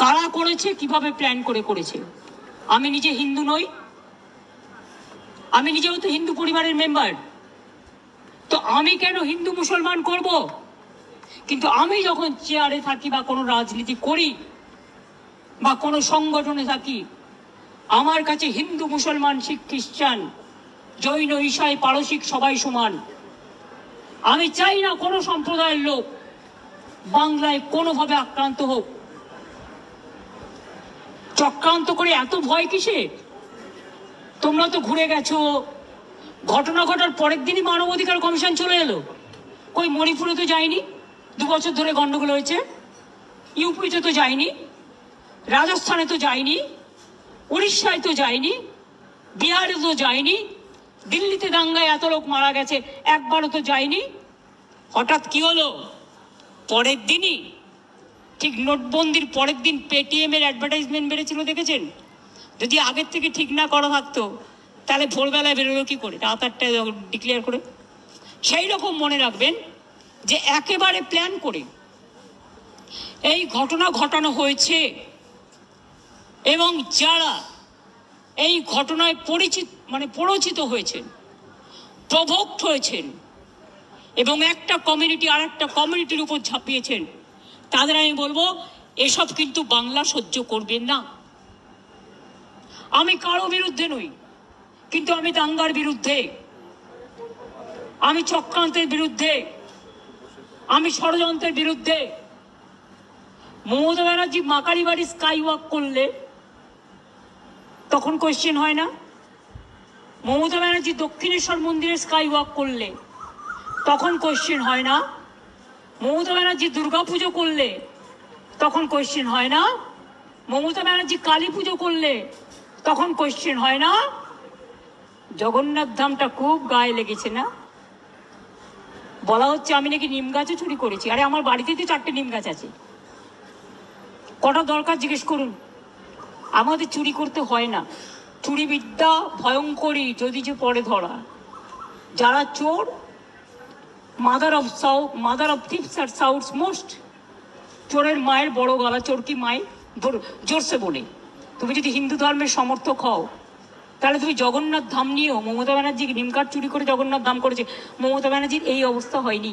কারা করেছে, কিভাবে প্ল্যান করে করেছে। আমি নিজে হিন্দু নই, আমি নিজেও তো হিন্দু পরিবারের মেম্বার, তো আমি কেন হিন্দু মুসলমান করব? কিন্তু আমি যখন চেয়ারে থাকি বা কোনো রাজনীতি করি বা কোনো সংগঠনে থাকি, আমার কাছে হিন্দু মুসলমান শিখ খ্রিস্টান জৈন ঈসাই পারসিক সবাই সমান। আমি চাই না কোনো সম্প্রদায়ের লোক বাংলায় কোনোভাবে আক্রান্ত হোক। চক্রান্ত করে এত ভয় কিসে? তোমরা তো ঘুরে গেছো, ঘটনা ঘটার পরের দিনই মানবাধিকার কমিশন চলে এলো। কই মণিপুরে তো যায়নি, 2 বছর ধরে গন্ডগোল হয়েছে। ইউপিতে তো যায়নি, রাজস্থানে তো যায়নি, উড়িষ্যায় তো যায়নি, বিহারে তো যায়নি, দিল্লিতে দাঙ্গায় এত লোক মারা গেছে, একবারও তো যায়নি। হঠাৎ কি হলো? পরের দিনই, ঠিক নোটবন্দির পরের দিন পেটিএম এর অ্যাডভার্টাইজমেন্ট বেড়েছিল, দেখেছেন? যদি আগের থেকে ঠিক না করা থাকতো তাহলে ভোরবেলায় বেরোলো কি করে, রাত 8টায় ডিক্লেয়ার করে। সেই রকম মনে রাখবেন যে একেবারে প্ল্যান করে এই ঘটনা ঘটানো হয়েছে, এবং যারা এই ঘটনায় পরিচিত হয়েছেন, প্রভোক্ট হয়েছেন এবং একটা কমিউনিটি আর একটা কমিউনিটির উপর ঝাঁপিয়েছেন, তাদের আমি বলবো এসব কিন্তু বাংলা সহ্য করবেন না। আমি কারো বিরুদ্ধে নই, কিন্তু আমি দাঙ্গার বিরুদ্ধে, আমি চক্রান্তের বিরুদ্ধে, আমি ষড়যন্ত্রের বিরুদ্ধে। মমতা ব্যানার্জি মাকারি বাড়ি স্কাই ওয়াক করলে তখন কোয়েশ্চেন হয় না? মমতা ব্যানার্জি দক্ষিণেশ্বর মন্দিরে স্কাই ওয়াক করলে তখন কোয়েশ্চেন হয় না? মমতা ব্যানার্জি দুর্গাপুজো করলে তখন কোয়েশ্চেন হয় না? মমতা ব্যানার্জি কালী পুজো করলে তখন কোয়েশ্চেন হয় না? জগন্নাথ ধামটা খুব গায়ে লেগেছে না? বলা হচ্ছে আমি নাকি নিম গাছও চুরি করেছি। আরে আমার বাড়িতে তো 4টে নিম গাছ আছে, কটা দরকার জিজ্ঞেস করুন। আমাদের চুরি করতে হয় না। চুরি বিদ্যা ভয়ঙ্করী যদি যে পরে ধরা। যারা চোর, মাদার অফ থিপস আর সাউথস মোস্ট। চোরের মায়ের বড় গলা, চোর কি মায়ের জোরসে বলে। তুমি যদি হিন্দু ধর্মের সমর্থক হও তাহলে তুমি জগন্নাথ ধাম নিয়েও, মমতা ব্যানার্জি নিমকাঠ চুরি করে জগন্নাথ ধাম করেছে, মমতা ব্যানার্জির এই অবস্থা হয়নি।